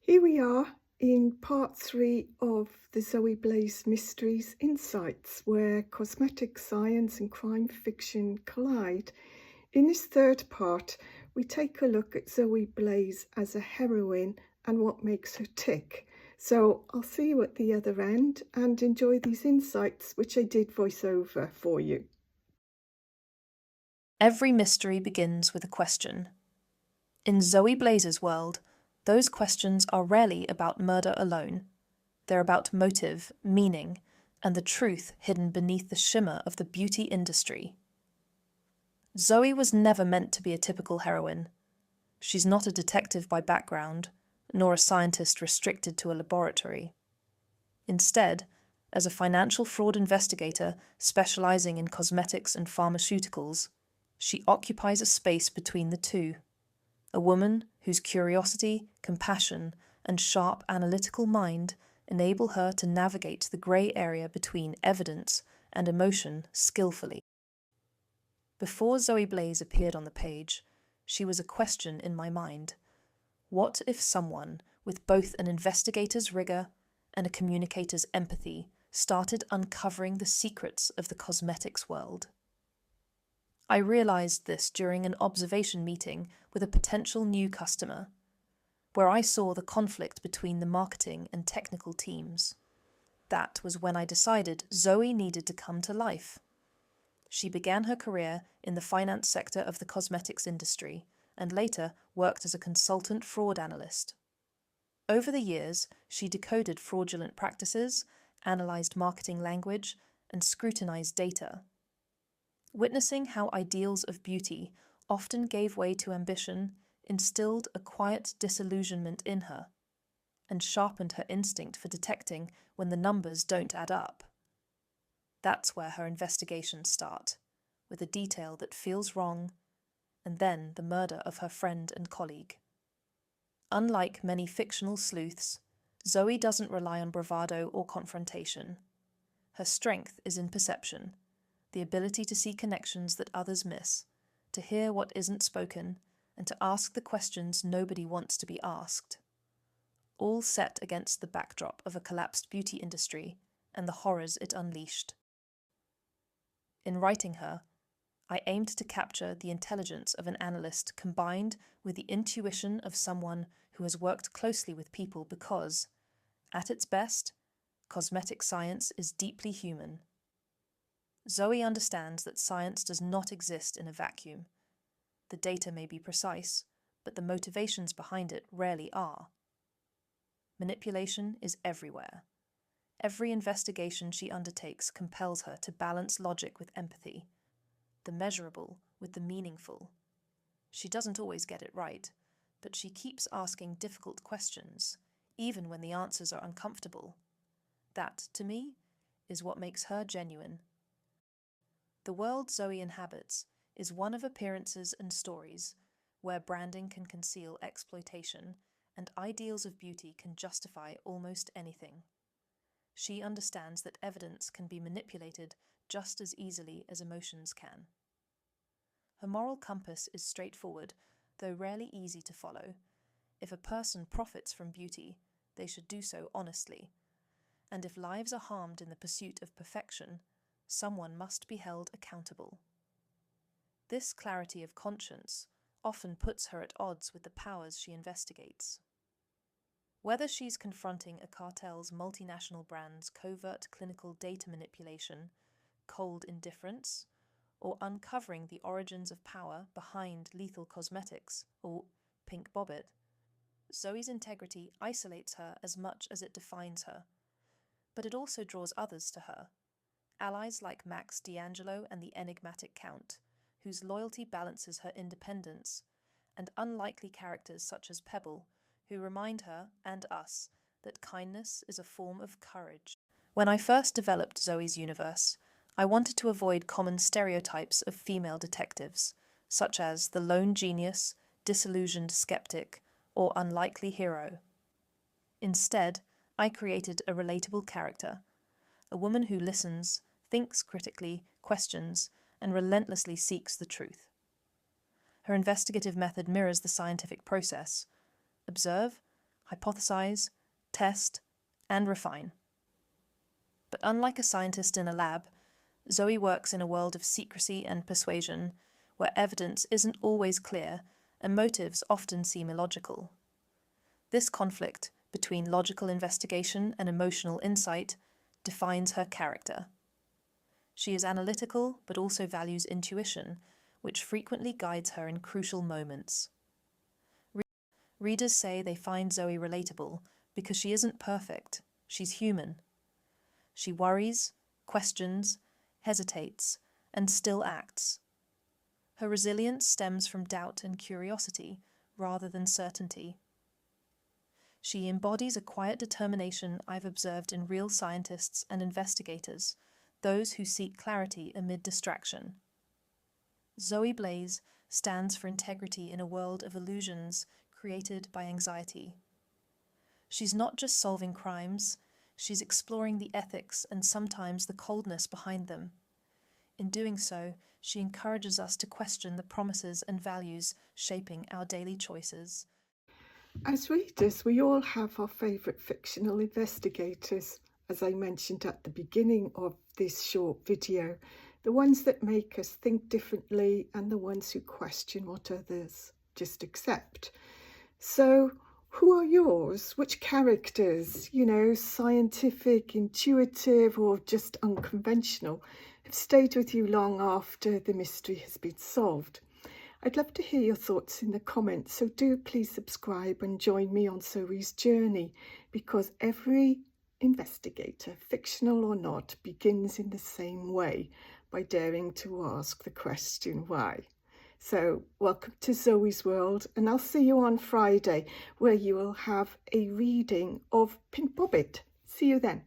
Here we are in part 3 of the Zoe Blaise Mysteries Insights, where cosmetic science and crime fiction collide. In this third part, we take a look at Zoe Blaise as a heroine and what makes her tick. So I'll see you at the other end and enjoy these insights, which I did voice over for you. Every mystery begins with a question. In Zoe Blaise's world, those questions are rarely about murder alone. They're about motive, meaning, and the truth hidden beneath the shimmer of the beauty industry. Zoe was never meant to be a typical heroine. She's not a detective by background, nor a scientist restricted to a laboratory. Instead, as a financial fraud investigator specializing in cosmetics and pharmaceuticals, she occupies a space between the two. A woman whose curiosity, compassion, and sharp analytical mind enable her to navigate the grey area between evidence and emotion skillfully. Before Zoe Blaise appeared on the page, she was a question in my mind. What if someone with both an investigator's rigour and a communicator's empathy started uncovering the secrets of the cosmetics world? I realised this during an observation meeting with a potential new customer, where I saw the conflict between the marketing and technical teams. That was when I decided Zoe needed to come to life. She began her career in the finance sector of the cosmetics industry and later worked as a consultant fraud analyst. Over the years, she decoded fraudulent practices, analysed marketing language, and scrutinised data. Witnessing how ideals of beauty often gave way to ambition instilled a quiet disillusionment in her and sharpened her instinct for detecting when the numbers don't add up. That's where her investigations start, with a detail that feels wrong, and then the murder of her friend and colleague. Unlike many fictional sleuths, Zoe doesn't rely on bravado or confrontation. Her strength is in perception, the ability to see connections that others miss, to hear what isn't spoken, and to ask the questions nobody wants to be asked. All set against the backdrop of a collapsed beauty industry and the horrors it unleashed. In writing her, I aimed to capture the intelligence of an analyst combined with the intuition of someone who has worked closely with people because, at its best, cosmetic science is deeply human. Zoe understands that science does not exist in a vacuum. The data may be precise, but the motivations behind it rarely are. Manipulation is everywhere. Every investigation she undertakes compels her to balance logic with empathy, the measurable with the meaningful. She doesn't always get it right, but she keeps asking difficult questions, even when the answers are uncomfortable. That, to me, is what makes her genuine. The world Zoe inhabits is one of appearances and stories, where branding can conceal exploitation and ideals of beauty can justify almost anything. She understands that evidence can be manipulated just as easily as emotions can. Her moral compass is straightforward, though rarely easy to follow. If a person profits from beauty, they should do so honestly. And if lives are harmed in the pursuit of perfection, someone must be held accountable. This clarity of conscience often puts her at odds with the powers she investigates. Whether she's confronting a cartel's multinational brand's covert clinical data manipulation, cold indifference, or uncovering the origins of power behind lethal cosmetics, or Pink Bobbit, Zoe's integrity isolates her as much as it defines her, but it also draws others to her. Allies like Max D'Angelo and the enigmatic Count, whose loyalty balances her independence, and unlikely characters such as Pebble, who remind her, and us, that kindness is a form of courage. When I first developed Zoe's universe, I wanted to avoid common stereotypes of female detectives, such as the lone genius, disillusioned skeptic, or unlikely hero. Instead, I created a relatable character, a woman who listens, thinks critically, questions, and relentlessly seeks the truth. Her investigative method mirrors the scientific process. Observe, hypothesize, test, and refine. But unlike a scientist in a lab, Zoe works in a world of secrecy and persuasion, where evidence isn't always clear and motives often seem illogical. This conflict between logical investigation and emotional insight defines her character. She is analytical but also values intuition, which frequently guides her in crucial moments. Readers say they find Zoe relatable because she isn't perfect, she's human. She worries, questions, hesitates, and still acts. Her resilience stems from doubt and curiosity rather than certainty. She embodies a quiet determination I've observed in real scientists and investigators, those who seek clarity amid distraction. Zoe Blaise stands for integrity in a world of illusions created by anxiety. She's not just solving crimes, she's exploring the ethics and sometimes the coldness behind them. In doing so, she encourages us to question the promises and values shaping our daily choices. As readers, we all have our favourite fictional investigators, as I mentioned at the beginning of this short video, the ones that make us think differently and the ones who question what others just accept. So, who are yours? Which characters, scientific, intuitive, or just unconventional, have stayed with you long after the mystery has been solved? I'd love to hear your thoughts in the comments, so do please subscribe and join me on Zoe's journey, because every investigator, fictional or not, begins in the same way, by daring to ask the question why. So welcome to Zoe's World, and I'll see you on Friday, where you will have a reading of Pink Bobbit. See you then.